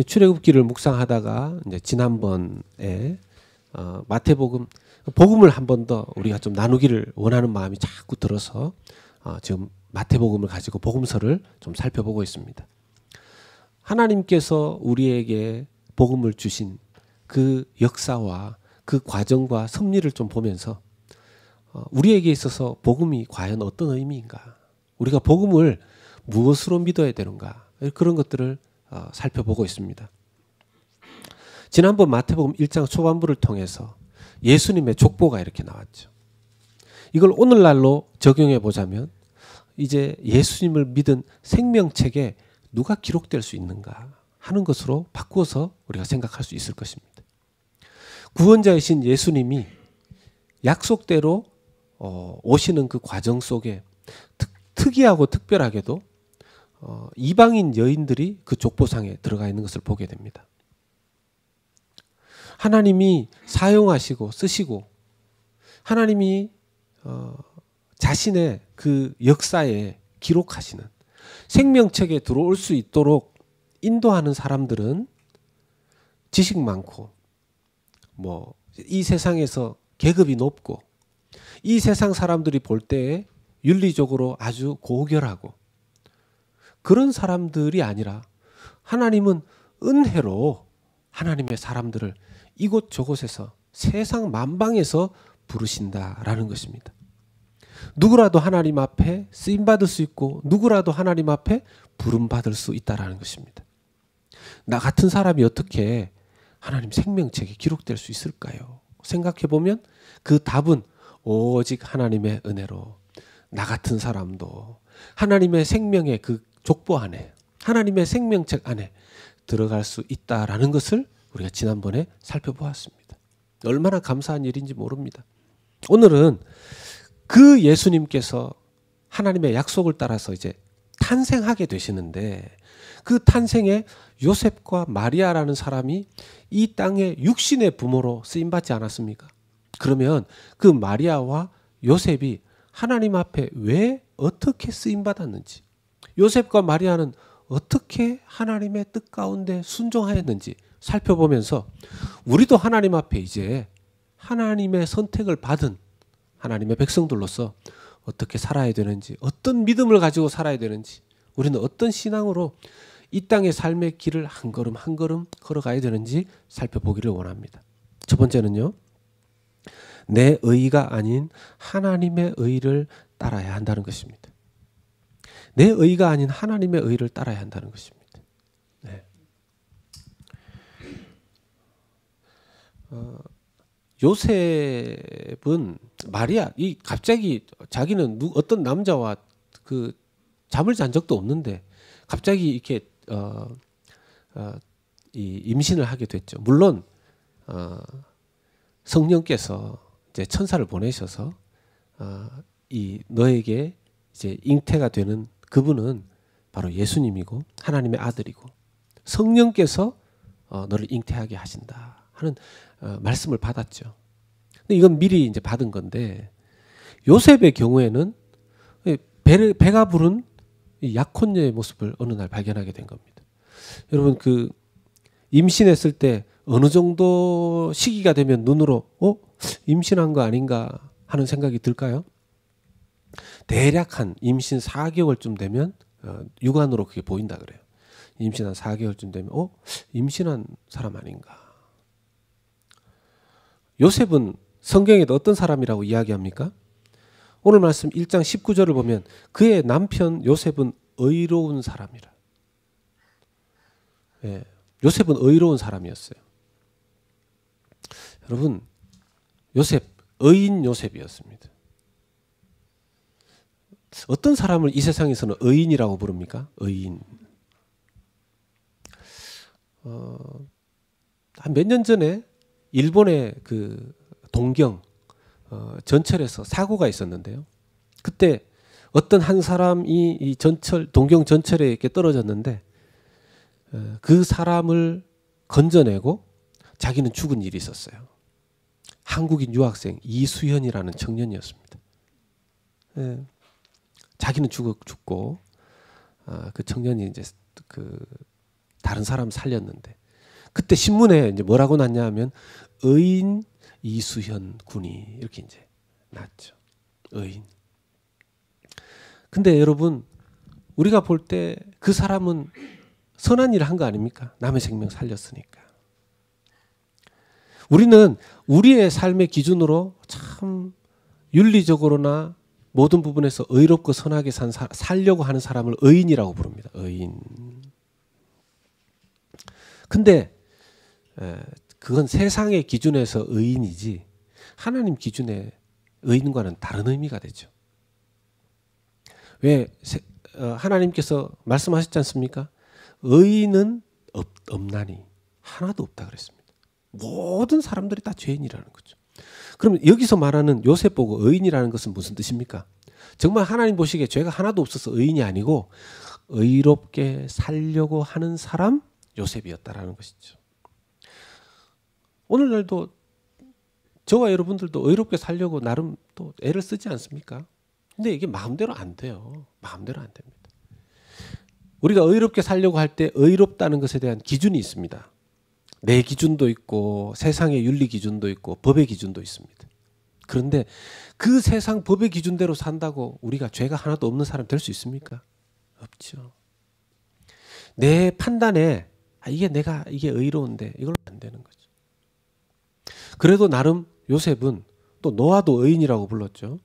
출애굽기를 묵상하다가 이제 지난번에 마태복음 복음을 한 번 더 우리가 좀 나누기를 원하는 마음이 자꾸 들어서 지금 마태복음을 가지고 복음서를 좀 살펴보고 있습니다. 하나님께서 우리에게 복음을 주신 그 역사와 그 과정과 섭리를 좀 보면서 우리에게 있어서 복음이 과연 어떤 의미인가, 우리가 복음을 무엇으로 믿어야 되는가, 그런 것들을 살펴보고 있습니다. 지난번 마태복음 1장 초반부를 통해서 예수님의 족보가 이렇게 나왔죠. 이걸 오늘날로 적용해 보자면 이제 예수님을 믿은 생명책에 누가 기록될 수 있는가 하는 것으로 바꾸어서 우리가 생각할 수 있을 것입니다. 구원자이신 예수님이 약속대로 오시는 그 과정 속에 특이하고 특별하게도 이방인 여인들이 그 족보상에 들어가 있는 것을 보게 됩니다. 하나님이 사용하시고 쓰시고 하나님이 자신의 그 역사에 기록하시는 생명책에 들어올 수 있도록 인도하는 사람들은 지식 많고 이 세상에서 계급이 높고 이 세상 사람들이 볼 때에 윤리적으로 아주 고결하고 그런 사람들이 아니라 하나님은 은혜로 하나님의 사람들을 이곳저곳에서 세상 만방에서 부르신다라는 것입니다. 누구라도 하나님 앞에 쓰임받을 수 있고 누구라도 하나님 앞에 부름받을 수 있다라는 것입니다. 나 같은 사람이 어떻게 하나님 생명책에 기록될 수 있을까요? 생각해 보면 그 답은 오직 하나님의 은혜로 나 같은 사람도 하나님의 생명의 그 족보 안에 하나님의 생명책 안에 들어갈 수 있다라는 것을 우리가 지난번에 살펴보았습니다. 얼마나 감사한 일인지 모릅니다. 오늘은 그 예수님께서 하나님의 약속을 따라서 이제 탄생하게 되시는데 그 탄생에 요셉과 마리아라는 사람이 이 땅의 육신의 부모로 쓰임받지 않았습니까? 그러면 그 마리아와 요셉이 하나님 앞에 왜 어떻게 쓰임받았는지, 요셉과 마리아는 어떻게 하나님의 뜻 가운데 순종하였는지 살펴보면서 우리도 하나님 앞에 이제 하나님의 선택을 받은 하나님의 백성들로서 어떻게 살아야 되는지, 어떤 믿음을 가지고 살아야 되는지, 우리는 어떤 신앙으로 이 땅의 삶의 길을 한 걸음 한 걸음 걸어가야 되는지 살펴보기를 원합니다. 첫 번째는요, 내 의가 아닌 하나님의 의를 따라야 한다는 것입니다. 내 의가 아닌 하나님의 의를 따라야 한다는 것입니다. 네. 요셉은 마리아, 갑자기 자기는 어떤 남자와 그 잠을 잔 적도 없는데 갑자기 이렇게 이 임신을 하게 됐죠. 물론 성령께서 이제 천사를 보내셔서 이 너에게 이제 잉태가 되는 그분은 바로 예수님이고 하나님의 아들이고 성령께서 너를 잉태하게 하신다 하는 말씀을 받았죠. 근데 이건 미리 이제 받은 건데 요셉의 경우에는 배가 부른 약혼녀의 모습을 어느 날 발견하게 된 겁니다. 여러분 그 임신했을 때 어느 정도 시기가 되면 눈으로 임신한 거 아닌가 하는 생각이 들까요? 대략 한 임신 4개월쯤 되면 육안으로 그게 보인다 그래요. 임신한 4개월쯤 되면 임신한 사람 아닌가. 요셉은 성경에도 어떤 사람이라고 이야기합니까? 오늘 말씀 1장 19절을 보면 그의 남편 요셉은 의로운 사람이라. 예, 요셉은 의로운 사람이었어요. 여러분, 요셉, 의인 요셉이었습니다. 어떤 사람을 이 세상에서는 의인이라고 부릅니까? 의인. 한 몇 년 전에 일본의 그 동경 전철에서 사고가 있었는데요. 그때 어떤 한 사람이 이 동경 전철에 이렇게 떨어졌는데 그 사람을 건져내고 자기는 죽은 일이 있었어요. 한국인 유학생 이수현이라는 청년이었습니다. 자기는 죽고 그 청년이 이제 그 다른 사람 살렸는데 그때 신문에 이제 뭐라고 났냐 하면 의인 이수현 군이 이렇게 이제 났죠. 의인. 근데 여러분 우리가 볼 때 그 사람은 선한 일을 한 거 아닙니까? 남의 생명 살렸으니까. 우리는 우리의 삶의 기준으로 참 윤리적으로나 모든 부분에서 의롭고 선하게 살려고 하는 사람을 의인이라고 부릅니다. 의인. 근데 그건 세상의 기준에서 의인이지 하나님 기준의 의인과는 다른 의미가 되죠. 왜 하나님께서 말씀하셨지 않습니까? 의인은 없나니 하나도 없다 그랬습니다. 모든 사람들이 다 죄인이라는 거죠. 그러면 여기서 말하는 요셉 보고 의인이라는 것은 무슨 뜻입니까? 정말 하나님 보시기에 죄가 하나도 없어서 의인이 아니고 의롭게 살려고 하는 사람 요셉이었다라는 것이죠. 오늘날도 저와 여러분들도 의롭게 살려고 나름 또 애를 쓰지 않습니까? 근데 이게 마음대로 안 돼요. 마음대로 안 됩니다. 우리가 의롭게 살려고 할 때 의롭다는 것에 대한 기준이 있습니다. 내 기준도 있고 세상의 윤리 기준도 있고 법의 기준도 있습니다. 그런데 그 세상 법의 기준대로 산다고 우리가 죄가 하나도 없는 사람 될 수 있습니까? 없죠. 내 판단에 이게 의로운데 이걸로 안 되는 거죠. 그래도 나름 요셉은 또 노아도 의인이라고 불렀죠.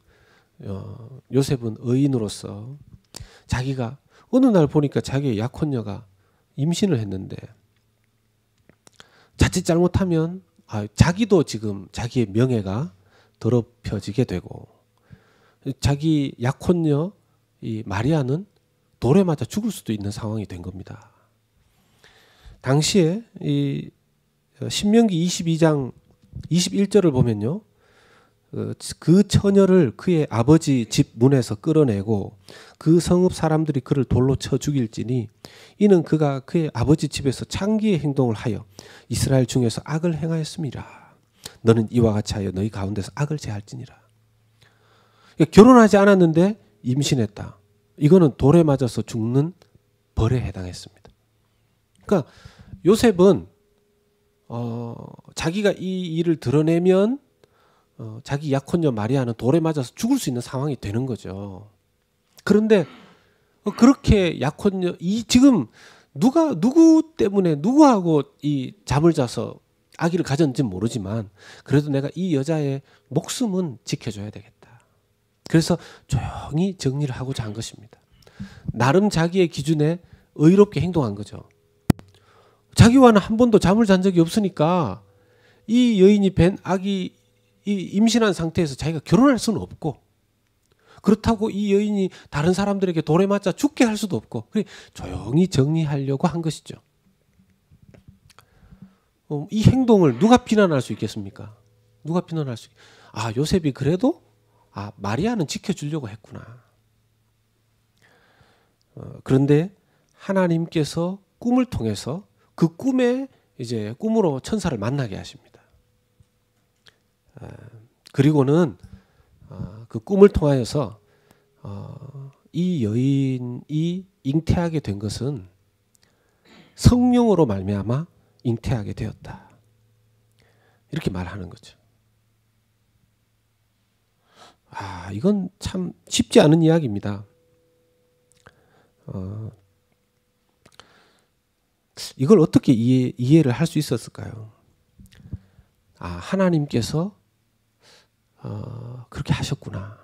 요셉은 의인으로서 자기가 어느 날 보니까 자기의 약혼녀가 임신을 했는데 자칫 잘못하면 자기도 지금 자기의 명예가 더럽혀지게 되고 자기 약혼녀 이 마리아는 돌에 맞아 죽을 수도 있는 상황이 된 겁니다. 당시에 이 신명기 22장 21절을 보면요. 그 처녀를 그의 아버지 집 문에서 끌어내고 그 성읍 사람들이 그를 돌로 쳐 죽일지니 이는 그가 그의 아버지 집에서 창기의 행동을 하여 이스라엘 중에서 악을 행하였음이라. 너는 이와 같이 하여 너희 가운데서 악을 제할지니라. 결혼하지 않았는데 임신했다. 이거는 돌에 맞아서 죽는 벌에 해당했습니다. 그러니까 요셉은 자기가 이 일을 드러내면 자기 약혼녀 마리아는 돌에 맞아서 죽을 수 있는 상황이 되는 거죠. 그런데 그렇게 약혼녀 지금 누구 때문에 누구하고 이 잠을 자서 아기를 가졌는지는 모르지만 그래도 내가 이 여자의 목숨은 지켜줘야 되겠다. 그래서 조용히 정리를 하고자 한 것입니다. 나름 자기의 기준에 의롭게 행동한 거죠. 자기와는 한 번도 잠을 잔 적이 없으니까 이 여인이 뵌 아기 임신한 상태에서 자기가 결혼할 수는 없고 그렇다고 이 여인이 다른 사람들에게 돌에 맞아 죽게 할 수도 없고 조용히 정리하려고 한 것이죠. 이 행동을 누가 비난할 수 있겠습니까? 누가 비난할 수 요셉이 그래도 마리아는 지켜주려고 했구나. 그런데 하나님께서 꿈을 통해서 그 꿈에 이제 꿈으로 천사를 만나게 하십니다. 그리고는 그 꿈을 통하여서 이 여인이 잉태하게 된 것은 성령으로 말미암아 잉태하게 되었다. 이렇게 말하는 거죠. 이건 참 쉽지 않은 이야기입니다. 이걸 어떻게 이해를 할 수 있었을까요? 하나님께서 그렇게 하셨구나.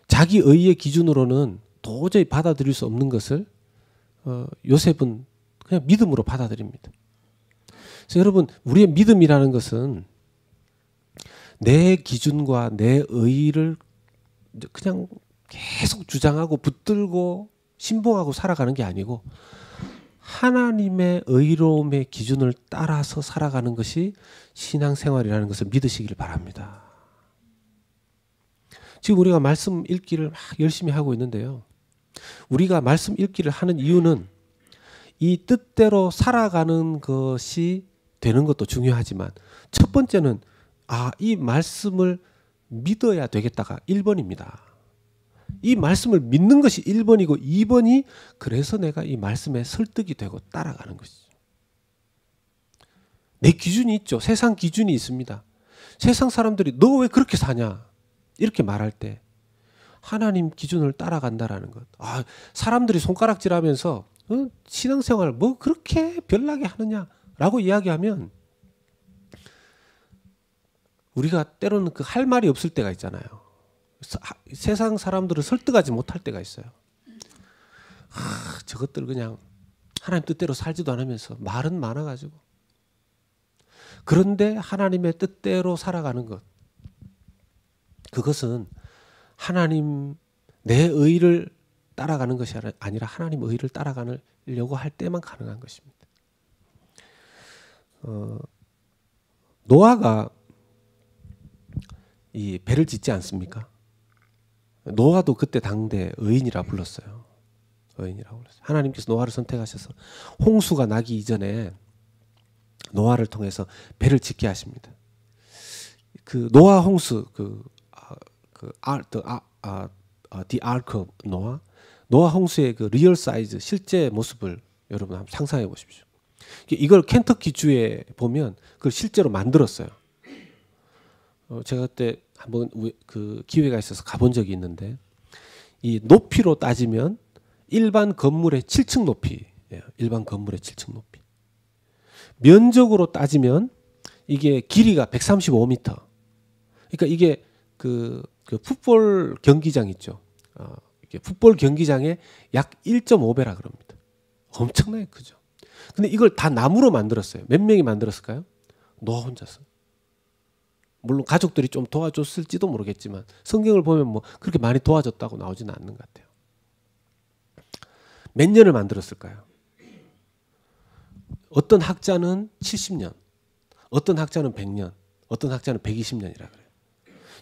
자기 의의 기준으로는 도저히 받아들일 수 없는 것을 요셉은 그냥 믿음으로 받아들입니다. 그래서 여러분 우리의 믿음이라는 것은 내 기준과 내 의를 그냥 계속 주장하고 붙들고 신봉하고 살아가는 게 아니고 하나님의 의로움의 기준을 따라서 살아가는 것이 신앙생활이라는 것을 믿으시기를 바랍니다. 지금 우리가 말씀 읽기를 막 열심히 하고 있는데요. 우리가 말씀 읽기를 하는 이유는 이 뜻대로 살아가는 것이 되는 것도 중요하지만 첫 번째는 이 말씀을 믿어야 되겠다가 1번입니다. 이 말씀을 믿는 것이 1번이고 2번이 그래서 내가 이 말씀에 설득이 되고 따라가는 것이죠. 내 기준이 있죠. 세상 기준이 있습니다. 세상 사람들이 너 왜 그렇게 사냐 이렇게 말할 때 하나님 기준을 따라간다라는 것. 사람들이 손가락질하면서 신앙생활 뭐 그렇게 별나게 하느냐라고 이야기하면 우리가 때로는 그 할 말이 없을 때가 있잖아요. 세상 사람들을 설득하지 못할 때가 있어요. 저것들 그냥 하나님 뜻대로 살지도 않으면서 말은 많아가지고. 그런데 하나님의 뜻대로 살아가는 것. 그것은 하나님 내 의를 따라가는 것이 아니라 하나님 의를 따라가려고 할 때만 가능한 것입니다. 노아가 이 배를 짓지 않습니까? 노아도 그때 당대 의인이라 불렀어요. 의인이라고 불렀어요. 하나님께서 노아를 선택하셔서 홍수가 나기 이전에 노아를 통해서 배를 짓게 하십니다. 그 노아 홍수 The Ark of Noah, 노아 홍수의 그 리얼 사이즈 실제 모습을 여러분 한번 상상해 보십시오. 이걸 켄터키 주에 보면 그걸 실제로 만들었어요. 제가 그때 한번 그 기회가 있어서 가본 적이 있는데 이 높이로 따지면 일반 건물의 7층 높이예요. 일반 건물의 7층 높이. 면적으로 따지면 이게 길이가 135m. 그러니까 이게 그 풋볼 경기장 있죠. 이게 풋볼 경기장의 약 1.5배라 그럽니다. 엄청나게 크죠. 근데 이걸 다 나무로 만들었어요. 몇 명이 만들었을까요? 노아 혼자서. 물론 가족들이 좀 도와줬을지도 모르겠지만 성경을 보면 뭐 그렇게 많이 도와줬다고 나오지는 않는 것 같아요. 몇 년을 만들었을까요? 어떤 학자는 70년, 어떤 학자는 100년, 어떤 학자는 120년이라 그래요.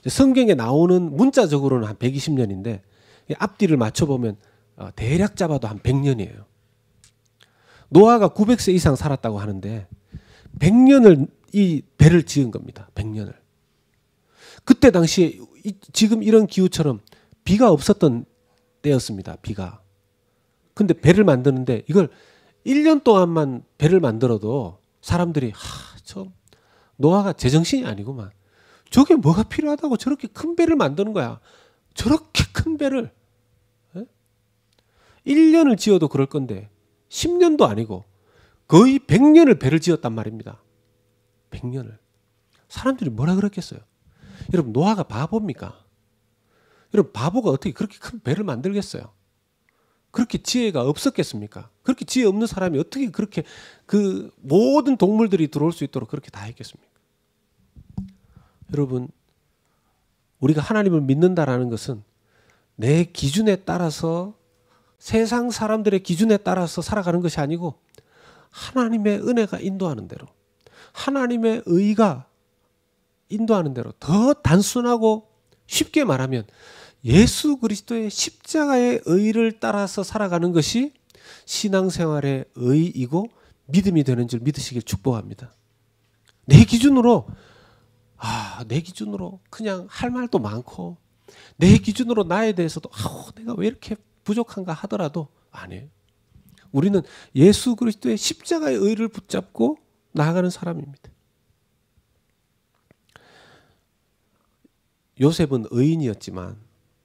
성경에 나오는 문자적으로는 한 120년인데 앞뒤를 맞춰보면 대략 잡아도 한 100년이에요. 노아가 900세 이상 살았다고 하는데 100년을 이 배를 지은 겁니다. 100년을. 그때 당시에 지금 이런 기후처럼 비가 없었던 때였습니다. 비가. 근데 배를 만드는데 이걸 1년 동안만 배를 만들어도 사람들이 저 노아가 제정신이 아니구만. 저게 뭐가 필요하다고 저렇게 큰 배를 만드는 거야. 저렇게 큰 배를 1년을 지어도 그럴 건데 10년도 아니고 거의 100년을 배를 지었단 말입니다. 100년을. 사람들이 뭐라 그랬겠어요? 여러분 노아가 바보입니까? 여러분 바보가 어떻게 그렇게 큰 배를 만들겠어요? 그렇게 지혜가 없었겠습니까? 그렇게 지혜 없는 사람이 어떻게 그렇게 그 모든 동물들이 들어올 수 있도록 그렇게 다 했겠습니까? 여러분 우리가 하나님을 믿는다라는 것은 내 기준에 따라서 세상 사람들의 기준에 따라서 살아가는 것이 아니고 하나님의 은혜가 인도하는 대로 하나님의 의가 인도하는 대로 더 단순하고 쉽게 말하면 예수 그리스도의 십자가의 의를 따라서 살아가는 것이 신앙생활의 의이고 믿음이 되는 줄 믿으시길 축복합니다. 내 기준으로 그냥 할 말도 많고 내 기준으로 나에 대해서도 내가 왜 이렇게 부족한가 하더라도 아니에요. 우리는 예수 그리스도의 십자가의 의를 붙잡고 나아가는 사람입니다. 요셉은 의인이었지만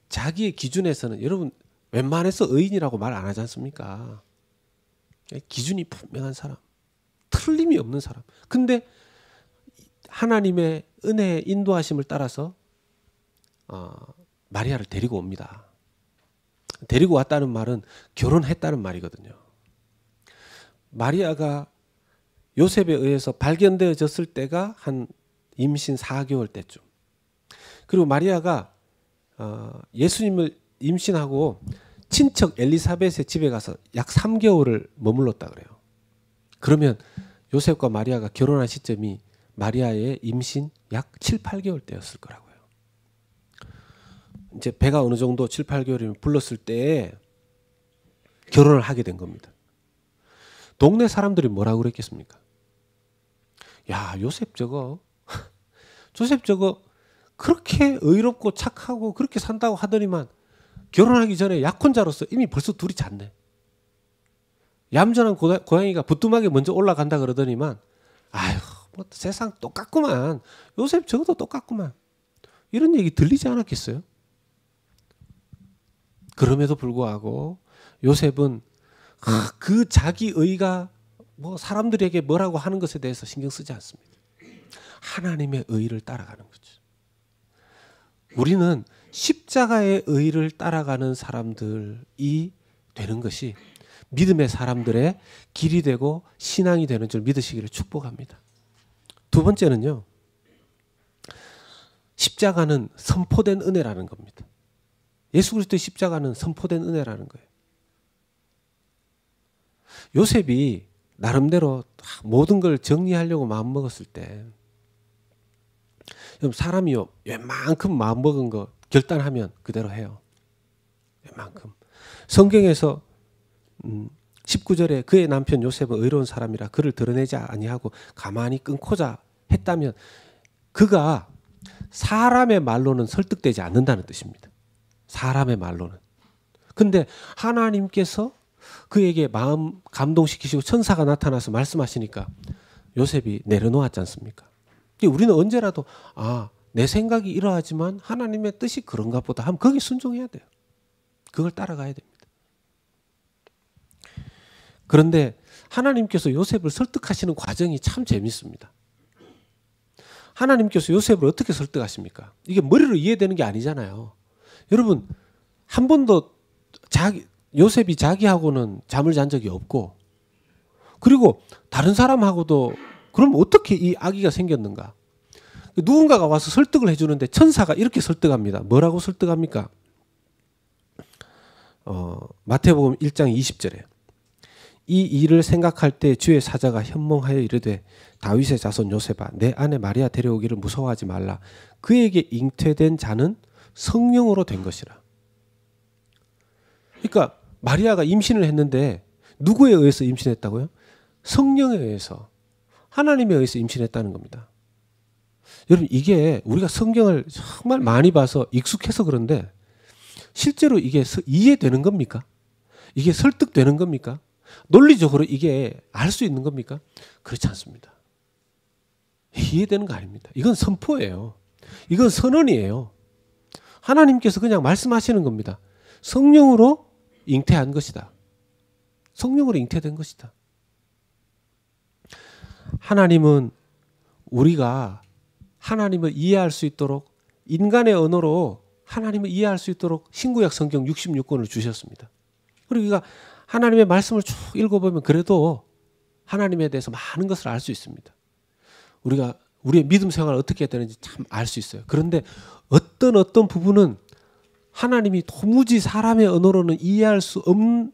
자기의 기준에서는 여러분 웬만해서 의인이라고 말 안 하지 않습니까? 기준이 분명한 사람, 틀림이 없는 사람. 근데 하나님의 은혜의 인도하심을 따라서 마리아를 데리고 옵니다. 데리고 왔다는 말은 결혼했다는 말이거든요. 마리아가 요셉에 의해서 발견되어졌을 때가 한 임신 4개월 때쯤. 그리고 마리아가 예수님을 임신하고 친척 엘리사벳의 집에 가서 약 3개월을 머물렀다 그래요. 그러면 요셉과 마리아가 결혼한 시점이 마리아의 임신 약 7, 8개월 때였을 거라고요. 이제 배가 어느 정도 7, 8개월이면 불렀을 때에 결혼을 하게 된 겁니다. 동네 사람들이 뭐라고 그랬겠습니까? 야, 요셉 저거 그렇게 의롭고 착하고 그렇게 산다고 하더니만 결혼하기 전에 약혼자로서 이미 벌써 둘이 잤네. 얌전한 고양이가 부뚜막에 먼저 올라간다 그러더니만 아유 뭐 세상 똑같구만. 요셉 저것도 똑같구만. 이런 얘기 들리지 않았겠어요? 그럼에도 불구하고 요셉은 그 자기의가 뭐 사람들에게 뭐라고 하는 것에 대해서 신경 쓰지 않습니다. 하나님의 의를 따라가는 거죠. 우리는 십자가의 의를 따라가는 사람들이 되는 것이 믿음의 사람들의 길이 되고 신앙이 되는 줄 믿으시기를 축복합니다. 두 번째는요. 십자가는 선포된 은혜라는 겁니다. 예수 그리스도의 십자가는 선포된 은혜라는 거예요. 요셉이 나름대로 모든 걸 정리하려고 마음먹었을 때 사람이요 웬만큼 마음먹은 거 결단하면 그대로 해요. 웬만큼. 성경에서 19절에 그의 남편 요셉은 의로운 사람이라 그를 드러내지 아니하고 가만히 끊고자 했다면 그가 사람의 말로는 설득되지 않는다는 뜻입니다. 사람의 말로는. 근데 하나님께서 그에게 마음 감동시키시고 천사가 나타나서 말씀하시니까 요셉이 내려놓았지 않습니까? 우리는 언제라도 내 생각이 이러하지만 하나님의 뜻이 그런가 보다 하면 거기 순종해야 돼요. 그걸 따라가야 됩니다. 그런데 하나님께서 요셉을 설득하시는 과정이 참 재밌습니다. 하나님께서 요셉을 어떻게 설득하십니까? 이게 머리로 이해되는 게 아니잖아요. 여러분 한 번도 요셉이 자기하고는 잠을 잔 적이 없고 그리고 다른 사람하고도 그럼 어떻게 이 아기가 생겼는가? 누군가가 와서 설득을 해주는데 천사가 이렇게 설득합니다. 뭐라고 설득합니까? 마태복음 1장 20절에 이 일을 생각할 때 주의 사자가 현몽하여 이르되 다윗의 자손 요셉아 내 아내 마리아 데려오기를 무서워하지 말라. 그에게 잉태된 자는 성령으로 된 것이라. 그러니까 마리아가 임신을 했는데 누구에 의해서 임신했다고요? 성령에 의해서, 하나님에 의해서 임신했다는 겁니다. 여러분 이게 우리가 성경을 정말 많이 봐서 익숙해서 그런데 실제로 이게 이해되는 겁니까? 이게 설득되는 겁니까? 논리적으로 이게 알 수 있는 겁니까? 그렇지 않습니다. 이해되는 거 아닙니다. 이건 선포예요. 이건 선언이에요. 하나님께서 그냥 말씀하시는 겁니다. 성령으로 잉태한 것이다. 성령으로 잉태된 것이다. 하나님은 우리가 하나님을 이해할 수 있도록 인간의 언어로 하나님을 이해할 수 있도록 신구약 성경 66권을 주셨습니다. 그리고 우리가 하나님의 말씀을 쭉 읽어보면 그래도 하나님에 대해서 많은 것을 알 수 있습니다. 우리가 우리의 믿음 생활을 어떻게 해야 되는지 참 알 수 있어요. 그런데 어떤 부분은 하나님이 도무지 사람의 언어로는 이해할 수 없는,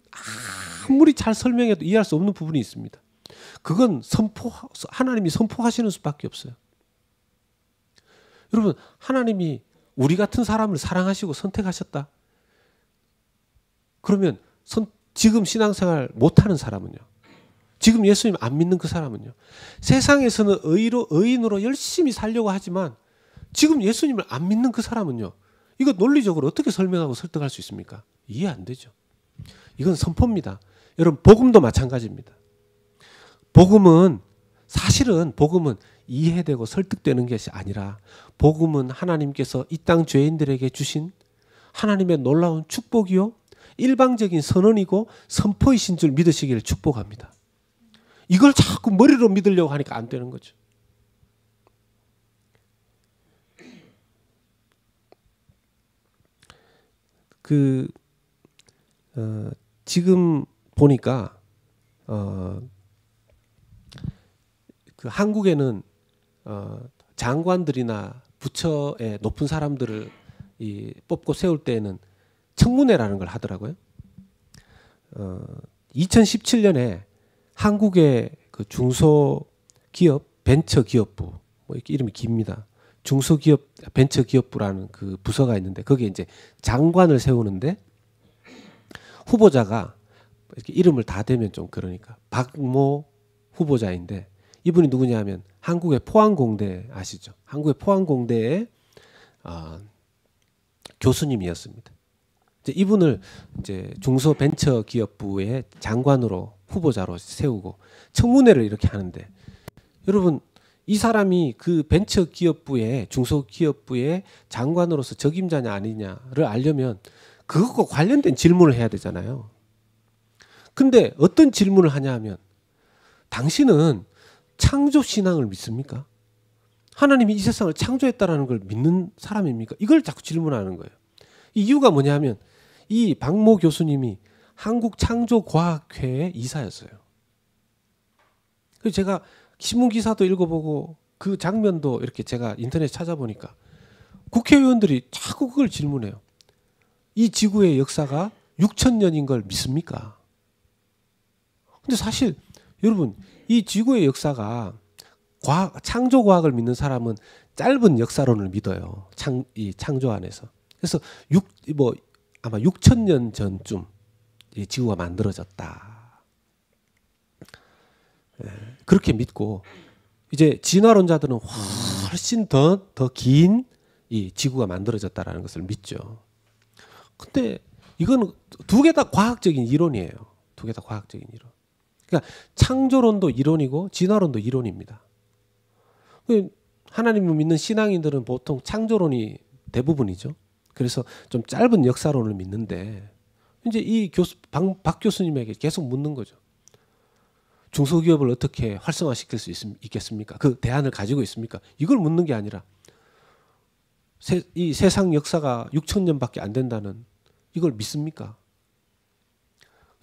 아무리 잘 설명해도 이해할 수 없는 부분이 있습니다. 그건 하나님이 선포하시는 수밖에 없어요. 여러분 하나님이 우리 같은 사람을 사랑하시고 선택하셨다. 그러면 지금 신앙생활 못하는 사람은요? 지금 예수님 안 믿는 그 사람은요? 세상에서는 의인으로 열심히 살려고 하지만 지금 예수님을 안 믿는 그 사람은요? 이거 논리적으로 어떻게 설명하고 설득할 수 있습니까? 이해 안 되죠. 이건 선포입니다. 여러분 복음도 마찬가지입니다. 사실은 복음은 이해되고 설득되는 것이 아니라 복음은 하나님께서 이 땅 죄인들에게 주신 하나님의 놀라운 축복이요 일방적인 선언이고 선포이신 줄 믿으시기를 축복합니다. 이걸 자꾸 머리로 믿으려고 하니까 안 되는 거죠. 지금 보니까 그 한국에는 장관들이나 부처의 높은 사람들을 뽑고 세울 때에는 청문회라는 걸 하더라고요. 2017년에 한국의 그 중소기업 벤처기업부, 뭐 이렇게 이름이 깁니다. 중소기업 벤처기업부라는 그 부서가 있는데 거기에 이제 장관을 세우는데 후보자가 이렇게 이름을 다 대면 좀 그러니까 박모 후보자인데 이분이 누구냐 하면 한국의 포항공대 아시죠? 한국의 포항공대의 교수님이었습니다. 이제 이분을 이제 중소벤처기업부의 장관으로 후보자로 세우고 청문회를 이렇게 하는데, 여러분 이 사람이 그 벤처기업부의 중소기업부의 장관으로서 적임자냐 아니냐를 알려면 그것과 관련된 질문을 해야 되잖아요. 근데 어떤 질문을 하냐 하면, 당신은 창조 신앙을 믿습니까? 하나님이 이 세상을 창조했다라는 걸 믿는 사람입니까? 이걸 자꾸 질문하는 거예요. 이유가 뭐냐면 이 박모 교수님이 한국창조과학회의 이사였어요. 그래서 제가 신문 기사도 읽어보고 그 장면도 이렇게 제가 인터넷 찾아보니까 국회의원들이 자꾸 그걸 질문해요. 이 지구의 역사가 6,000년인 걸 믿습니까? 근데 사실 여러분, 이 지구의 역사가 창조과학을 믿는 사람은 짧은 역사론을 믿어요. 이 창조 안에서. 그래서 아마 6,000년 전쯤 이 지구가 만들어졌다. 그렇게 믿고, 이제 진화론자들은 훨씬 더 긴 이 지구가 만들어졌다라는 것을 믿죠. 근데 이건 두 개 다 과학적인 이론이에요. 두 개 다 과학적인 이론. 그러니까 창조론도 이론이고 진화론도 이론입니다. 하나님을 믿는 신앙인들은 보통 창조론이 대부분이죠. 그래서 좀 짧은 역사론을 믿는데, 이제 이 박 교수님에게 계속 묻는 거죠. 중소기업을 어떻게 활성화시킬 수 있겠습니까? 그 대안을 가지고 있습니까? 이걸 묻는 게 아니라 이 세상 역사가 6,000년밖에 안 된다는 이걸 믿습니까?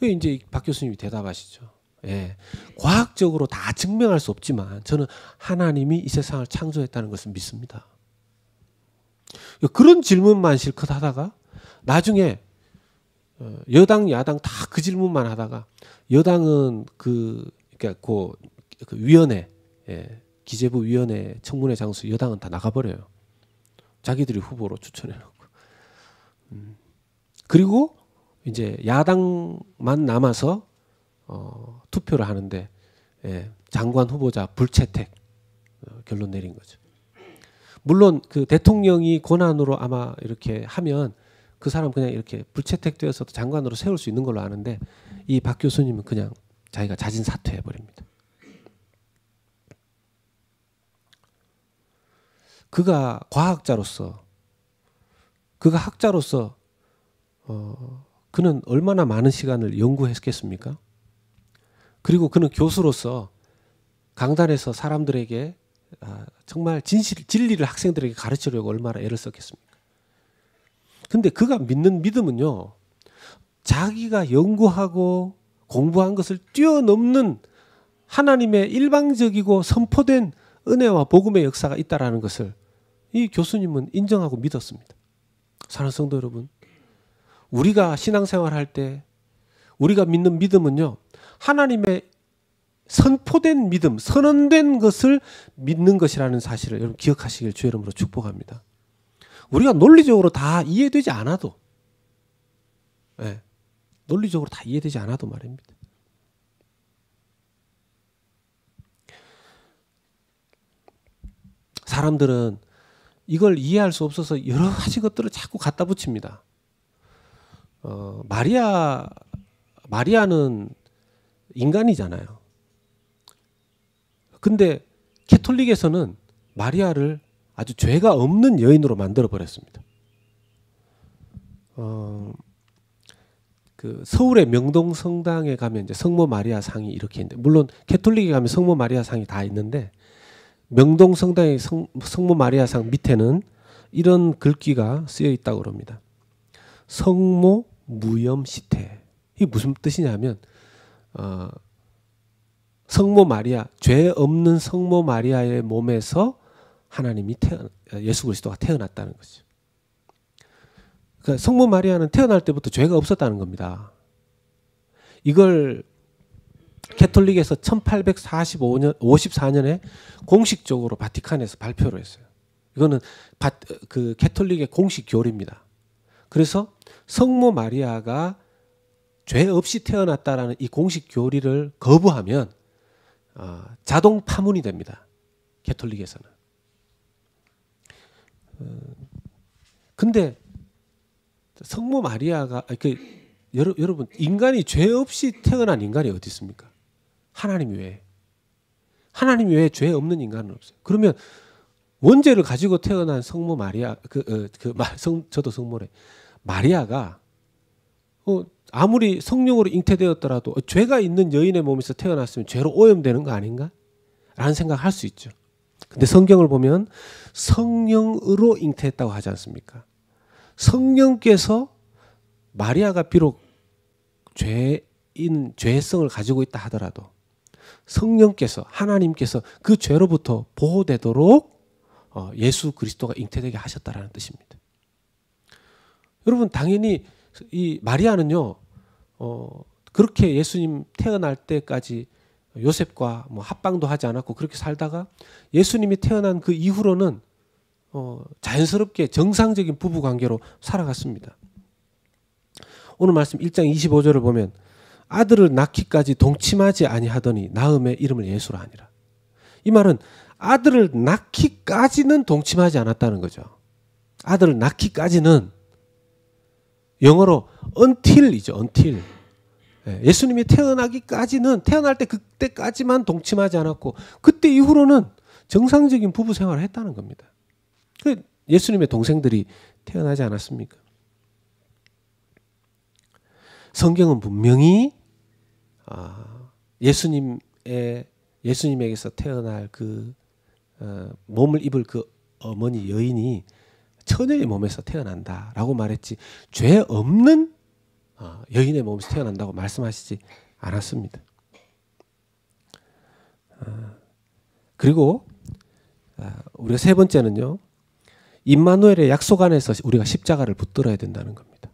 이제 박 교수님이 대답하시죠. 예, 과학적으로 다 증명할 수 없지만 저는 하나님이 이 세상을 창조했다는 것을 믿습니다. 그런 질문만 실컷 하다가 나중에 여당 야당 다 그 질문만 하다가 여당은 그러니까 그 위원회, 기재부 위원회 청문회 장소 여당은 다 나가버려요. 자기들이 후보로 추천해놓고. 그리고 이제 야당만 남아서 투표를 하는데, 장관 후보자 불채택 결론 내린 거죠. 물론 그 대통령이 권한으로 아마 이렇게 하면 그 사람 그냥 이렇게 불채택되어서도 장관으로 세울 수 있는 걸로 아는데, 이 박 교수님은 그냥 자기가 자진 사퇴해 버립니다. 그가 과학자로서, 그가 학자로서 그는 얼마나 많은 시간을 연구했겠습니까? 그리고 그는 교수로서 강단에서 사람들에게 정말 진리를 학생들에게 가르치려고 얼마나 애를 썼겠습니까? 근데 그가 믿는 믿음은요, 자기가 연구하고 공부한 것을 뛰어넘는 하나님의 일방적이고 선포된 은혜와 복음의 역사가 있다라는 것을 이 교수님은 인정하고 믿었습니다. 사랑하는 성도 여러분, 우리가 신앙생활할 때 우리가 믿는 믿음은요, 하나님의 선포된 믿음, 선언된 것을 믿는 것이라는 사실을 여러분 기억하시길 주의 이름으로 축복합니다. 우리가 논리적으로 다 이해되지 않아도, 논리적으로 다 이해되지 않아도 말입니다. 사람들은 이걸 이해할 수 없어서 여러 가지 것들을 자꾸 갖다 붙입니다. 마리아는 인간이잖아요. 근데 캐톨릭에서는 마리아를 아주 죄가 없는 여인으로 만들어 버렸습니다. 그 서울의 명동 성당에 가면 이제 성모 마리아 상이 이렇게 있는데, 물론 캐톨릭에 가면 성모 마리아 상이 다 있는데, 명동 성당의 성모 마리아 상 밑에는 이런 글귀가 쓰여 있다고 합니다. 성모 무염시태. 이게 무슨 뜻이냐면 성모 마리아, 죄 없는 성모 마리아의 몸에서 하나님이 예수 그리스도가 태어났다는 거죠. 그러니까 성모 마리아는 태어날 때부터 죄가 없었다는 겁니다. 이걸 캐톨릭에서 1854년에 공식적으로 바티칸에서 발표를 했어요. 이거는 그 캐톨릭의 공식 교리입니다. 그래서 성모 마리아가 죄 없이 태어났다라는 이 공식 교리를 거부하면 자동 파문이 됩니다. 캐톨릭에서는. 근데 성모 마리아가 여러분 인간이 죄 없이 태어난 인간이 어디 있습니까? 하나님 외에. 하나님 외에 죄 없는 인간은 없어요. 그러면 원죄를 가지고 태어난 성모 마리아 저도 성모래. 마리아가 아무리 성령으로 잉태되었더라도 죄가 있는 여인의 몸에서 태어났으면 죄로 오염되는 거 아닌가? 라는 생각할 수 있죠. 근데 성경을 보면 성령으로 잉태했다고 하지 않습니까? 성령께서 마리아가 비록 죄성을 가지고 있다 하더라도 성령께서 하나님께서 그 죄로부터 보호되도록 예수 그리스도가 잉태되게 하셨다라는 뜻입니다. 여러분 당연히 이 마리아는요 그렇게 예수님 태어날 때까지 요셉과 뭐 합방도 하지 않았고 그렇게 살다가 예수님이 태어난 그 이후로는 자연스럽게 정상적인 부부 관계로 살아갔습니다. 오늘 말씀 1장 25절을 보면 아들을 낳기까지 동침하지 아니하더니 낳음에 이름을 예수라 하니라. 이 말은 아들을 낳기까지는 동침하지 않았다는 거죠. 아들을 낳기까지는 영어로 until이죠. until. 예수님이 태어나기까지는 태어날 때 그때까지만 동침하지 않았고 그때 이후로는 정상적인 부부 생활을 했다는 겁니다. 예수님의 동생들이 태어나지 않았습니까? 성경은 분명히 예수님에게서 태어날 그 몸을 입을 그 어머니 여인이 처녀의 몸에서 태어난다라고 말했지 죄 없는 여인의 몸에서 태어난다고 말씀하시지 않았습니다. 그리고 우리가 세 번째는요. 임마누엘의 약속 안에서 우리가 십자가를 붙들어야 된다는 겁니다.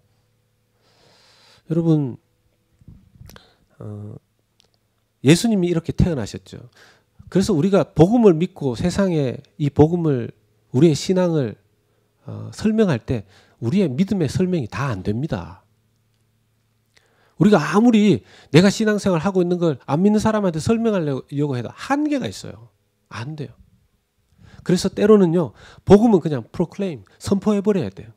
여러분 예수님이 이렇게 태어나셨죠. 그래서 우리가 복음을 믿고 세상에 이 복음을 우리의 신앙을 설명할 때 우리의 믿음의 설명이 다 안 됩니다. 우리가 아무리 내가 신앙생활을 하고 있는 걸 안 믿는 사람한테 설명하려고 해도 한계가 있어요. 안 돼요. 그래서 때로는요. 복음은 그냥 proclaim, 선포해버려야 돼요.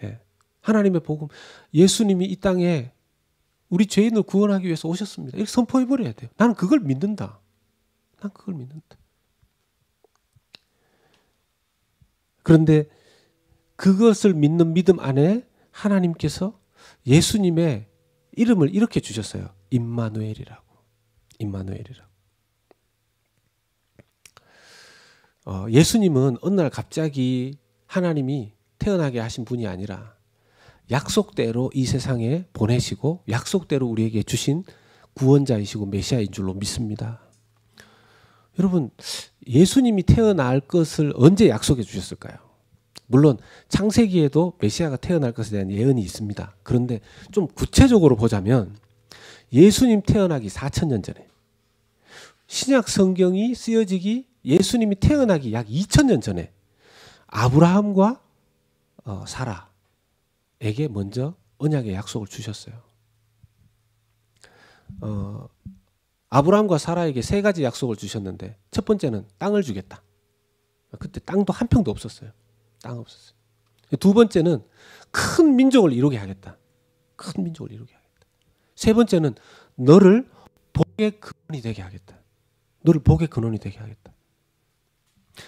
예. 하나님의 복음. 예수님이 이 땅에 우리 죄인을 구원하기 위해서 오셨습니다. 이렇게 선포해버려야 돼요. 나는 그걸 믿는다. 난 그걸 믿는다. 그런데 그것을 믿는 믿음 안에 하나님께서 예수님의 이름을 이렇게 주셨어요. 임마누엘이라고. 임마누엘이라고. 예수님은 어느 날 갑자기 하나님이 태어나게 하신 분이 아니라 약속대로 이 세상에 보내시고 약속대로 우리에게 주신 구원자이시고 메시아인 줄로 믿습니다. 여러분 예수님이 태어날 것을 언제 약속해 주셨을까요? 물론 창세기에도 메시아가 태어날 것에 대한 예언이 있습니다. 그런데 좀 구체적으로 보자면 예수님 태어나기 4,000년 전에 신약 성경이 쓰여지기 예수님이 태어나기 약 2,000년 전에 아브라함과 사라에게 먼저 언약의 약속을 주셨어요. 아브라함과 사라에게 세 가지 약속을 주셨는데 첫 번째는 땅을 주겠다. 그때 땅도 한 평도 없었어요. 땅 없었어요. 두 번째는 큰 민족을 이루게 하겠다. 큰 민족을 이루게 하겠다. 세 번째는 너를 복의 근원이 되게 하겠다. 너를 복의 근원이 되게 하겠다.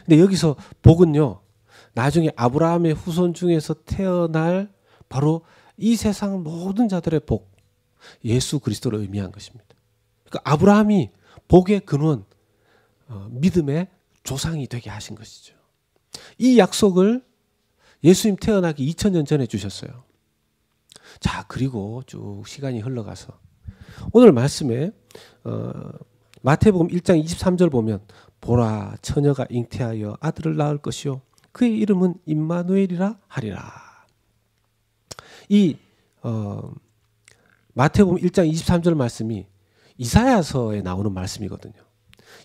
근데 여기서 복은요. 나중에 아브라함의 후손 중에서 태어날 바로 이 세상 모든 자들의 복, 예수 그리스도를 의미한 것입니다. 그러니까 아브라함이 복의 근원, 믿음의 조상이 되게 하신 것이죠. 이 약속을 예수님 태어나기 2000년 전에 주셨어요. 자, 그리고 쭉 시간이 흘러가서 오늘 말씀에 마태복음 1장 23절 보면 보라 처녀가 잉태하여 아들을 낳을 것이요 그의 이름은 임마누엘이라 하리라. 이 마태복음 1장 23절 말씀이 이사야서에 나오는 말씀이거든요.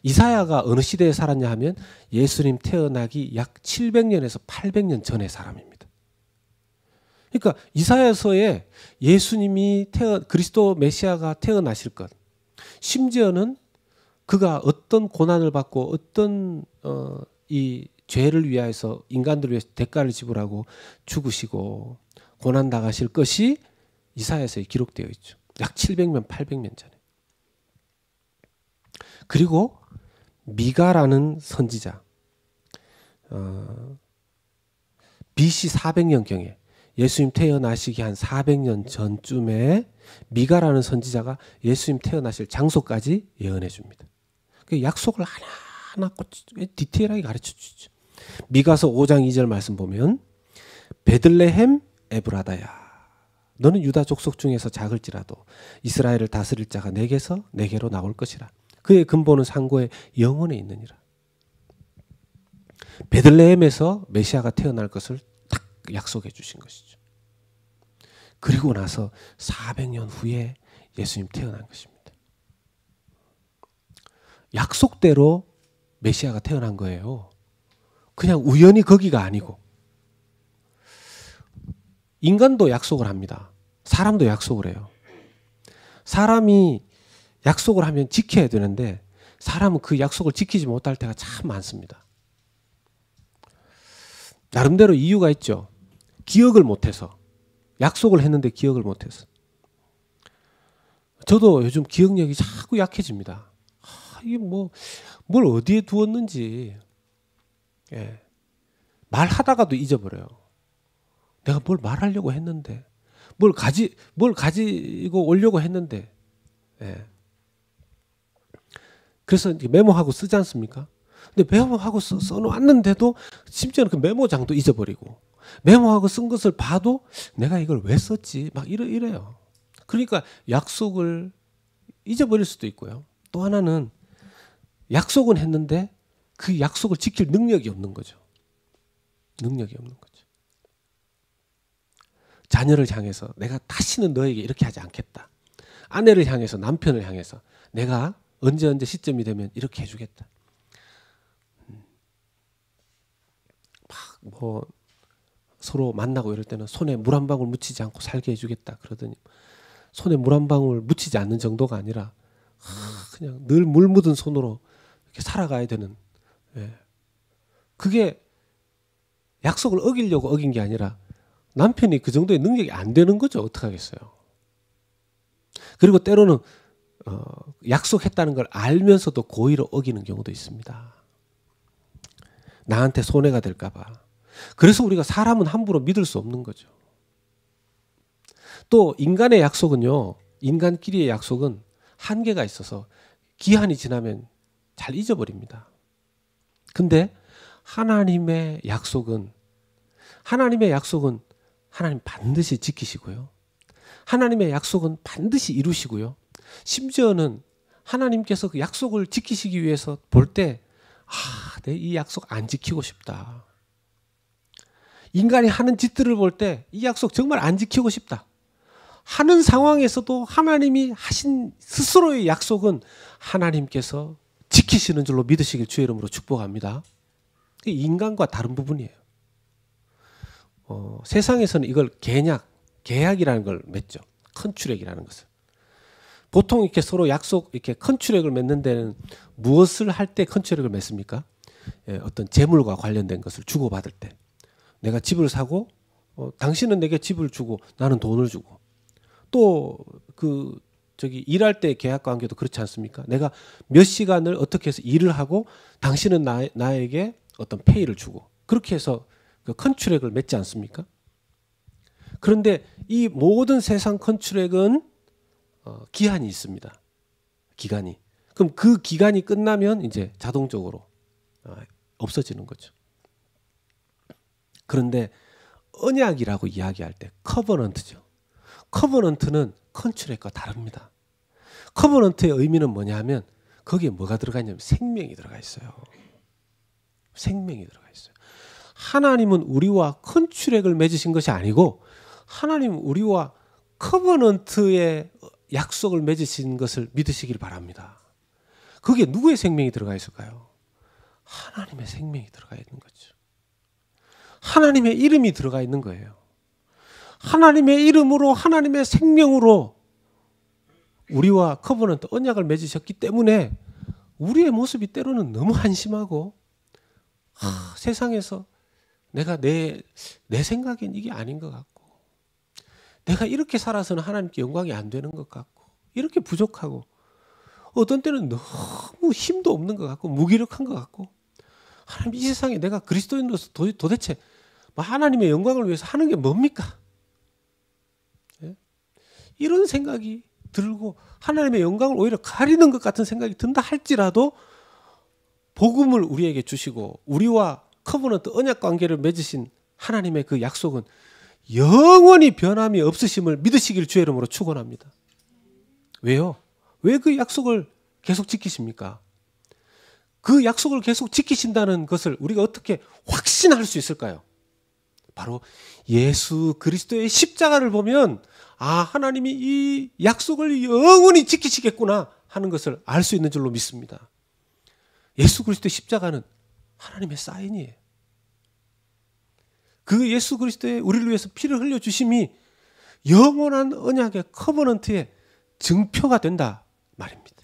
이사야가 어느 시대에 살았냐 하면 예수님 태어나기 약 700년에서 800년 전의 사람입니다. 그러니까 이사야서에 예수님이 그리스도 메시아가 태어나실 것, 심지어는 그가 어떤 고난을 받고 어떤 이 죄를 위하여서 인간들을 위해서 대가를 지불하고 죽으시고 고난 당하실 것이 이사야서에 기록되어 있죠. 약 700년, 800년 전에. 그리고 미가라는 선지자, BC 400년경에 예수님 태어나시기 한 400년 전쯤에 미가라는 선지자가 예수님 태어나실 장소까지 예언해 줍니다. 그 약속을 하나하나 디테일하게 가르쳐 주죠. 미가서 5장 2절 말씀 보면 베들레헴 에브라다야, 너는 유다 족속 중에서 작을지라도 이스라엘을 다스릴 자가 내게로 나올 것이라. 그의 근본은 상고의 영원에 있느니라. 베들레헴에서 메시아가 태어날 것을 딱 약속해 주신 것이죠. 그리고 나서 400년 후에 예수님 태어난 것입니다. 약속대로 메시아가 태어난 거예요. 그냥 우연히 거기가 아니고. 인간도 약속을 합니다. 사람도 약속을 해요. 사람이 약속을 하면 지켜야 되는데 사람은 그 약속을 지키지 못할 때가 참 많습니다. 나름대로 이유가 있죠. 기억을 못해서. 약속을 했는데 기억을 못해서. 저도 요즘 기억력이 자꾸 약해집니다. 이게 뭘 어디에 두었는지. 예. 말하다가도 잊어버려요. 내가 뭘 말하려고 했는데, 뭘 가지고 오려고 했는데. 예. 그래서 메모하고 쓰지 않습니까? 근데 메모하고 써놓았는데도 심지어는 그 메모장도 잊어버리고, 메모하고 쓴 것을 봐도 내가 이걸 왜 썼지? 막 이래요. 그러니까 약속을 잊어버릴 수도 있고요. 또 하나는 약속은 했는데 그 약속을 지킬 능력이 없는 거죠. 능력이 없는 거죠. 자녀를 향해서 내가 다시는 너에게 이렇게 하지 않겠다. 아내를 향해서, 남편을 향해서 내가 언제 시점이 되면 이렇게 해주겠다. 막 서로 만나고 이럴 때는 손에 물 한 방울 묻히지 않고 살게 해주겠다 그러더니 손에 물 한 방울 묻히지 않는 정도가 아니라 그냥 늘 물 묻은 손으로 이렇게 살아가야 되는. 예. 그게 약속을 어기려고 어긴 게 아니라 남편이 그 정도의 능력이 안 되는 거죠. 어떡하겠어요. 그리고 때로는 약속했다는 걸 알면서도 고의로 어기는 경우도 있습니다. 나한테 손해가 될까 봐. 그래서 우리가 사람은 함부로 믿을 수 없는 거죠. 또 인간의 약속은요. 인간끼리의 약속은 한계가 있어서 기한이 지나면 잘 잊어버립니다. 근데 하나님의 약속은 하나님 반드시 지키시고요. 하나님의 약속은 반드시 이루시고요. 심지어는 하나님께서 그 약속을 지키시기 위해서 볼 때 내 이 약속 안 지키고 싶다. 인간이 하는 짓들을 볼 때 이 약속 정말 안 지키고 싶다. 하는 상황에서도 하나님이 하신 스스로의 약속은 하나님께서 지키시는 줄로 믿으시길 주의 이름으로 축복합니다. 인간과 다른 부분이에요. 세상에서는 이걸 계약이라는 걸 맺죠. 컨트랙이라는 것을. 보통 이렇게 서로 이렇게 컨트랙을 맺는 데는 무엇을 할 때 컨트랙을 맺습니까? 어떤 재물과 관련된 것을 주고받을 때. 내가 집을 사고, 당신은 내게 집을 주고 나는 돈을 주고. 또 일할 때 계약 관계도 그렇지 않습니까? 내가 몇 시간을 어떻게 해서 일을 하고 당신은 나에게 어떤 페이를 주고. 그렇게 해서 그 컨트랙을 맺지 않습니까? 그런데 이 모든 세상 컨트랙은 기한이 있습니다. 기간이. 그럼 그 기간이 끝나면 이제 자동적으로 없어지는 거죠. 그런데 언약이라고 이야기할 때 커버넌트죠. 커버넌트는 컨트랙과 다릅니다. 커버넌트의 의미는 뭐냐 하면 거기에 뭐가 들어가 있냐면 생명이 들어가 있어요. 생명이 들어가 있어요. 하나님은 우리와 컨트랙을 맺으신 것이 아니고 하나님은 우리와 커버넌트의 약속을 맺으신 것을 믿으시길 바랍니다. 거기에 누구의 생명이 들어가 있을까요? 하나님의 생명이 들어가 있는 거죠. 하나님의 이름이 들어가 있는 거예요. 하나님의 이름으로 하나님의 생명으로 우리와 커버넌트 언약을 맺으셨기 때문에 우리의 모습이 때로는 너무 한심하고 세상에서 내가 내 생각엔 이게 아닌 것 같고, 내가 이렇게 살아서는 하나님께 영광이 안 되는 것 같고, 이렇게 부족하고, 어떤 때는 너무 힘도 없는 것 같고 무기력한 것 같고, 하나님 이 세상에 내가 그리스도인으로서 도대체 하나님의 영광을 위해서 하는 게 뭡니까? 예? 이런 생각이 들고 하나님의 영광을 오히려 가리는 것 같은 생각이 든다 할지라도 복음을 우리에게 주시고 우리와 커버넌트 언약 관계를 맺으신 하나님의 그 약속은 영원히 변함이 없으심을 믿으시길 주의 이름으로 축원합니다. 왜요? 왜 그 약속을 계속 지키십니까? 그 약속을 계속 지키신다는 것을 우리가 어떻게 확신할 수 있을까요? 바로 예수 그리스도의 십자가를 보면 하나님이 이 약속을 영원히 지키시겠구나 하는 것을 알 수 있는 줄로 믿습니다. 예수 그리스도의 십자가는 하나님의 사인이에요. 그 예수 그리스도의 우리를 위해서 피를 흘려주심이 영원한 언약의 커버넌트의 증표가 된다 말입니다.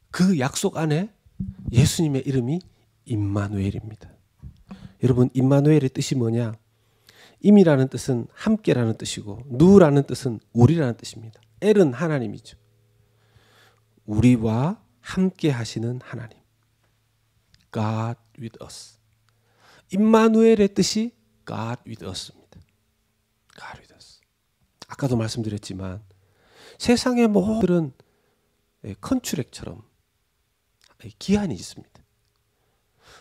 그 약속 안에 예수님의 이름이 임마누엘입니다. 여러분, 임마누엘의 뜻이 뭐냐? 임이라는 뜻은 함께라는 뜻이고 누라는 뜻은 우리라는 뜻입니다. 엘은 하나님이죠. 우리와 함께 하시는 하나님. God with us. 임마누엘의 뜻이 God with us입니다. God with us. 아까도 말씀드렸지만 세상의 모든 컨트랙처럼 기한이 있습니다.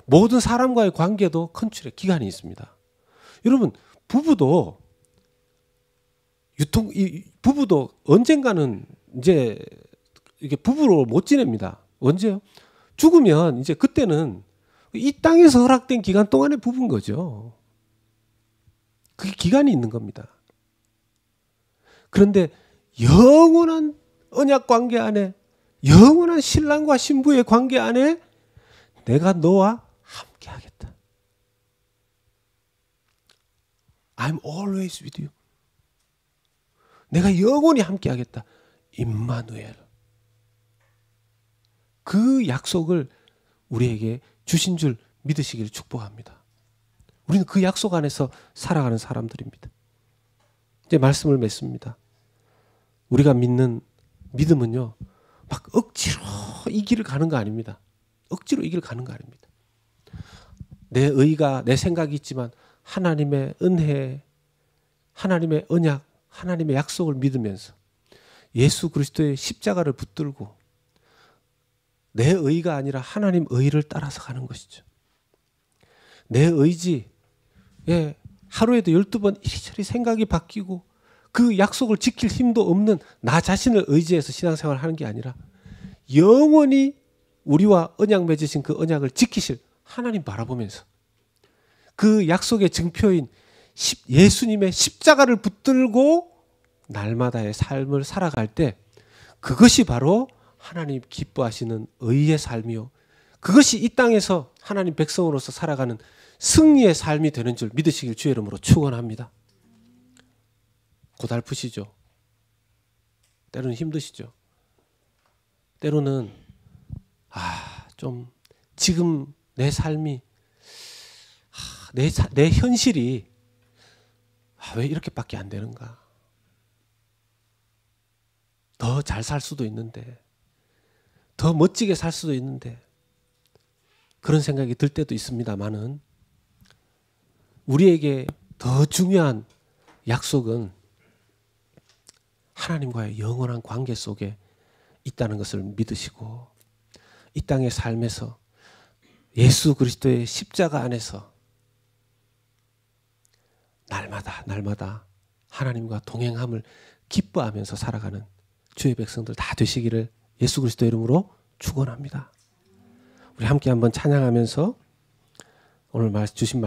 모든 사람과의 관계도 컨트랙 기한이 있습니다. 여러분, 부부도 언젠가는 이제 이게 부부로 못 지냅니다. 언제요? 죽으면 이제 그때는 이 땅에서 허락된 기간 동안에 부부인 거죠. 그게 기간이 있는 겁니다. 그런데 영원한 언약 관계 안에, 영원한 신랑과 신부의 관계 안에 내가 너와 함께 하겠다. I'm always with you. 내가 영원히 함께 하겠다. 임마누엘. 그 약속을 우리에게 주신 줄 믿으시기를 축복합니다. 우리는 그 약속 안에서 살아가는 사람들입니다. 이제 말씀을 맺습니다. 우리가 믿는 믿음은요, 막 억지로 이 길을 가는 거 아닙니다. 억지로 이 길을 가는 거 아닙니다. 내 의가, 내 생각이 있지만 하나님의 은혜, 하나님의 언약, 하나님의 약속을 믿으면서 예수 그리스도의 십자가를 붙들고 내 의가 아니라 하나님 의를 따라서 가는 것이죠. 내 의지, 하루에도 12번 이리저리 생각이 바뀌고 그 약속을 지킬 힘도 없는 나 자신을 의지해서 신앙생활을 하는 게 아니라 영원히 우리와 언약 맺으신 그 언약을 지키실 하나님 바라보면서 그 약속의 증표인 예수님의 십자가를 붙들고 날마다의 삶을 살아갈 때 그것이 바로 하나님 기뻐하시는 의의 삶이요, 그것이 이 땅에서 하나님 백성으로서 살아가는 승리의 삶이 되는 줄 믿으시길 주의 이름으로 축원합니다. 고달프시죠? 때로는 힘드시죠? 때로는 좀 지금 내 삶이 내 현실이 왜 이렇게밖에 안 되는가? 더 잘 살 수도 있는데, 더 멋지게 살 수도 있는데, 그런 생각이 들 때도 있습니다만은 우리에게 더 중요한 약속은 하나님과의 영원한 관계 속에 있다는 것을 믿으시고 이 땅의 삶에서 예수 그리스도의 십자가 안에서 날마다 하나님과 동행함을 기뻐하면서 살아가는 주의 백성들 다 되시기를 예수 그리스도 이름으로 축원합니다. 우리 함께 한번 찬양하면서 오늘 주신 말씀